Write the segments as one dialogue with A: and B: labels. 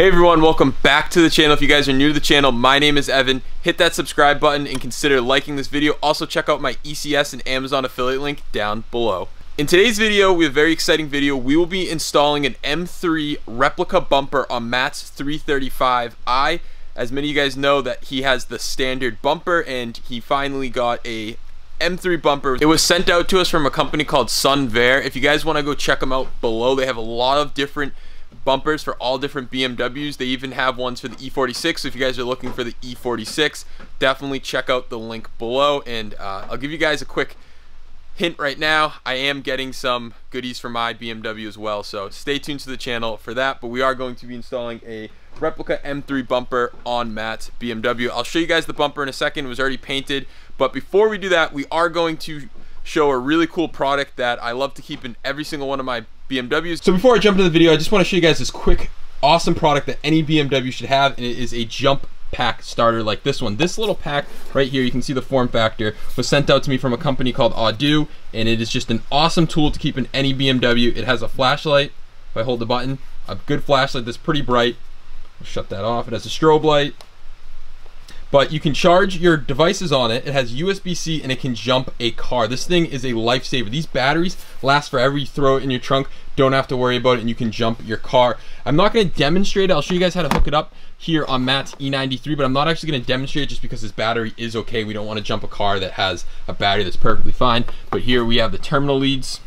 A: Hey everyone, welcome back to the channel. If you guys are new to the channel, my name is Evan. Hit that subscribe button and consider liking this video. Also check out my ECS and Amazon affiliate link down below. In today's video, we have a very exciting video. We will be installing an M3 replica bumper on Matt's 335i. As many of you guys know that he has the standard bumper and he finally got a M3 bumper. It was sent out to us from a company called Sunver. If you guys want to go check them out below, they have a lot of different bumpers for all different BMWs. They even have ones for the E46, so if you guys are looking for the E46, definitely check out the link below. And I'll give you guys a quick hint right now. I am getting some goodies for my BMW as well, so stay tuned to the channel for that. But we are going to be installing a replica M3 bumper on Matt's BMW. I'll show you guys the bumper in a second. It was already painted, but before we do that, we are going to show a really cool product that I love to keep in every single one of my BMWs. So before I jump into the video, I just want to show you guys this quick, awesome product that any BMW should have, and it is a jump pack starter like this one. This little pack right here, you can see the form factor, was sent out to me from a company called Audu, and it is just an awesome tool to keep in any BMW. It has a flashlight. If I hold the button, a good flashlight that's pretty bright. I'll shut that off. It has a strobe light. But you can charge your devices on it. It has USB-C and it can jump a car. This thing is a lifesaver. These batteries last forever. You throw it in your trunk, don't have to worry about it, and you can jump your car. I'm not going to demonstrate it. I'll show you guys how to hook it up here on Matt's E93, but I'm not actually going to demonstrate it just because this battery is okay. We don't want to jump a car that has a battery that's perfectly fine. But here we have the terminal leads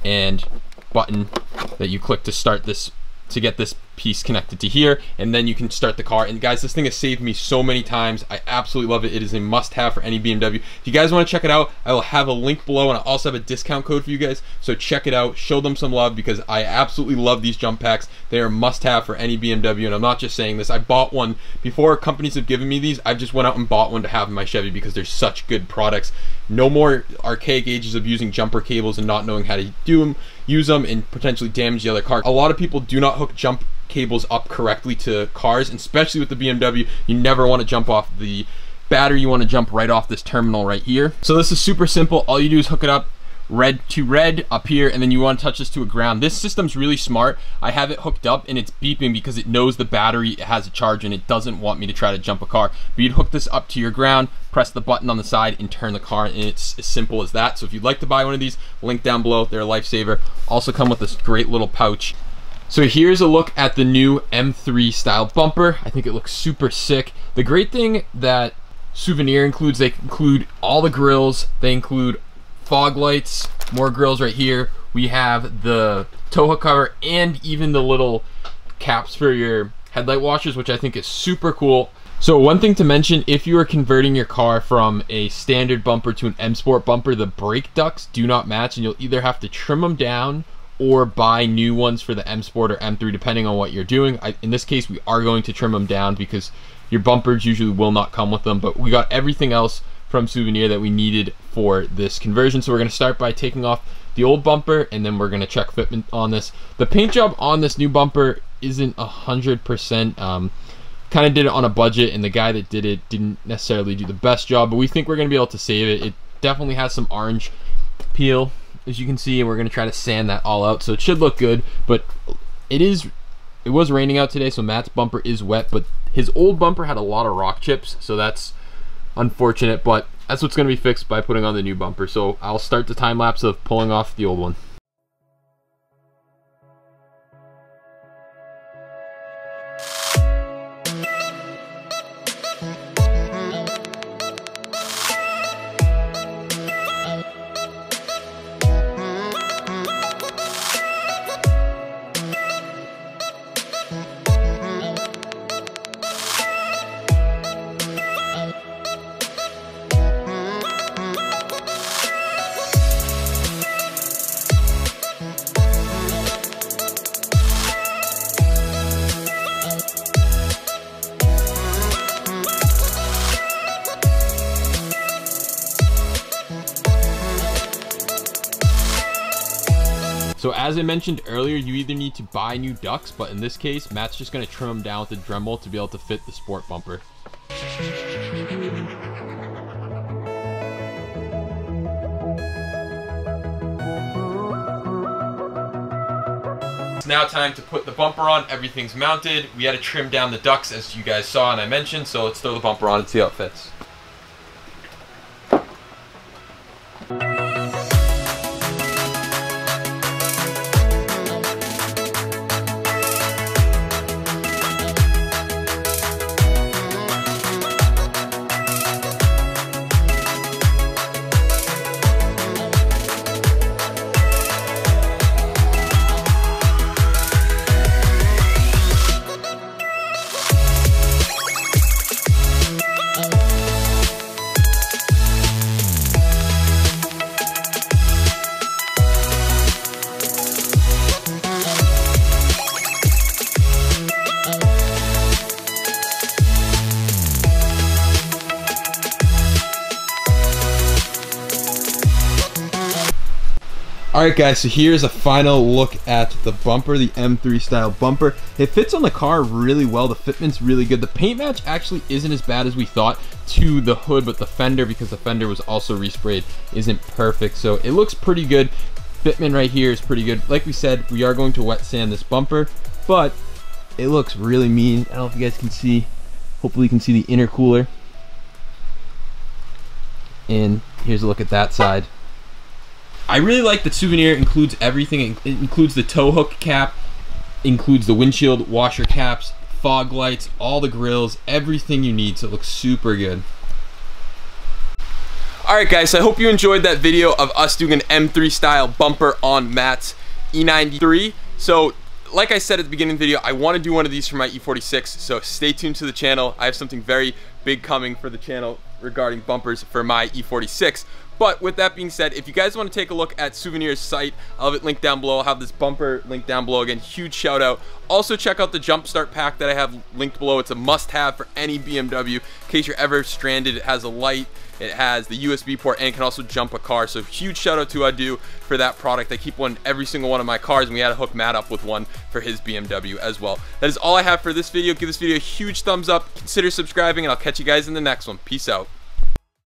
A: and button that you click to start this, to get this piece connected to here, and then you can start the car. And guys, this thing has saved me so many times. I absolutely love it. It is a must-have for any BMW. If you guys want to check it out, I will have a link below, and I also have a discount code for you guys, so check it out, show them some love, because I absolutely love these jump packs. They are must-have for any BMW, and I'm not just saying this. I bought one before companies have given me these. I've just went out and bought one to have in my Chevy because they're such good products. No more archaic ages of using jumper cables and not knowing how to use them and potentially damage the other car. A lot of people do not hook jump cables up correctly to cars, and especially with the BMW, you never want to jump off the battery. You want to jump right off this terminal right here. So this is super simple. All you do is hook it up red to red up here, and then you want to touch this to a ground. This system's really smart. I have it hooked up and it's beeping because it knows the battery has a charge and it doesn't want me to try to jump a car. But you'd hook this up to your ground, press the button on the side, and turn the car, and it's as simple as that. So if you'd like to buy one of these, link down below. They're a lifesaver. Also come with this great little pouch. So here's a look at the new M3 style bumper. I think it looks super sick. The great thing that Souvenir includes, they include all the grills. They include fog lights, more grills right here. We have the tow hook cover and even the little caps for your headlight washers, which I think is super cool. So one thing to mention, if you are converting your car from a standard bumper to an M Sport bumper, the brake ducts do not match, and you'll either have to trim them down or buy new ones for the M Sport or M3, depending on what you're doing. In this case, we are going to trim them down because your bumpers usually will not come with them, but we got everything else from Souvenir that we needed for this conversion. So we're going to start by taking off the old bumper, and then we're going to check fitment on this. The paint job on this new bumper isn't 100%. Kind of did it on a budget, and the guy that did it didn't necessarily do the best job, but we think we're going to be able to save it. It definitely has some orange peel, as you can see, and we're going to try to sand that all out, so it should look good. But it was raining out today, so Matt's bumper is wet, but his old bumper had a lot of rock chips, so that's unfortunate, but that's what's going to be fixed by putting on the new bumper. So I'll start the time lapse of pulling off the old one. So as I mentioned earlier, you either need to buy new ducts, but in this case, Matt's just going to trim them down with a Dremel to be able to fit the sport bumper. now time to put the bumper on. Everything's mounted. We had to trim down the ducts as you guys saw and I mentioned, so let's throw the bumper on and see how it fits. Alright guys, so here's a final look at the bumper, the M3 style bumper. It fits on the car really well. The fitment's really good. The paint match actually isn't as bad as we thought to the hood, but the fender, because the fender was also resprayed, isn't perfect. So it looks pretty good. Fitment right here is pretty good. Like we said, we are going to wet sand this bumper, but it looks really mean. I don't know if you guys can see. Hopefully you can see the intercooler. And here's a look at that side. I really like that Souvenir includes everything. It includes the tow hook cap, includes the windshield washer caps, fog lights, all the grills, everything you need, so it looks super good. Alright guys, so I hope you enjoyed that video of us doing an M3 style bumper on Matt's E93. So like I said at the beginning of the video, I want to do one of these for my E46, so stay tuned to the channel. I have something very big coming for the channel regarding bumpers for my E46. But with that being said, if you guys want to take a look at Souvenir's site, I'll have it linked down below. I'll have this bumper linked down below. Again, huge shout out. Also check out the Jumpstart pack that I have linked below. It's a must-have for any BMW. In case you're ever stranded, it has a light, it has the USB port, and it can also jump a car. So huge shout out to Adu for that product. I keep one in every single one of my cars, and we had to hook Matt up with one for his BMW as well. That is all I have for this video. Give this video a huge thumbs up, consider subscribing, and I'll catch you guys in the next one. Peace out.